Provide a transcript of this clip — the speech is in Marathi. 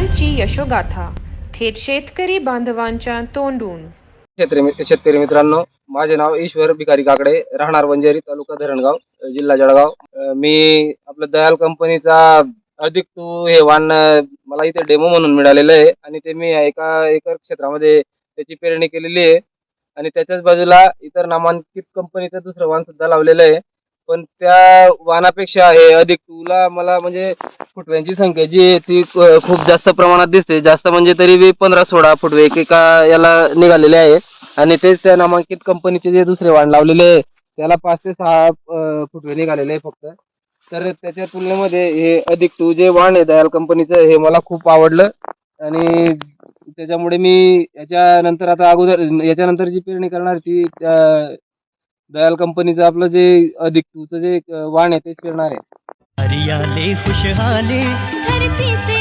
शेतकऱ्यांची यशोगाथा थेट शेतकरी बांधवांच्या तोंडून. शेतकरी मित्रांनो, माझे नाव ईश्वर भिकारी काकडे, राहणार वंजारी, तालुका धरणगाव, जिल्हा जळगाव. मी आपलं दयाल कंपनीचा अधिक टू हे वाण मला इथे डेमो म्हणून मिळालेलं आहे आणि ते मी एका एकर क्षेत्रामध्ये त्याची पेरणी केलेली आहे आणि त्याच्याच बाजूला इतर नामांकित कंपनीचं दुसरं वाण सुद्धा लावलेलं आहे. पण त्या वाणापेक्षा हे अधिक टूला मला म्हणजे फुटव्यांची संख्या जी आहे ती खूप जास्त प्रमाणात दिसते. जास्त म्हणजे तरी 15-16 फुटवे एकेका याला निघालेले आहे आणि तेच त्या नामांकित कंपनीचे जे दुसरे वाण लावलेले आहे त्याला 5 ते 6 फुटवे निघालेले आहे फक्त. तर त्याच्या तुलनेमध्ये हे अधिक टू जे वाण आहे दयाल कंपनीचं हे मला खूप आवडलं आणि त्याच्यामुळे मी याच्यानंतर आता अगोदर याच्यानंतर जी पेरणी करणार ती दयाल कंपनीचं आपलं जे अधिक टूचं जे वाण आहे तेच पेरणार आहे. हरियाले खुशहाली धरती से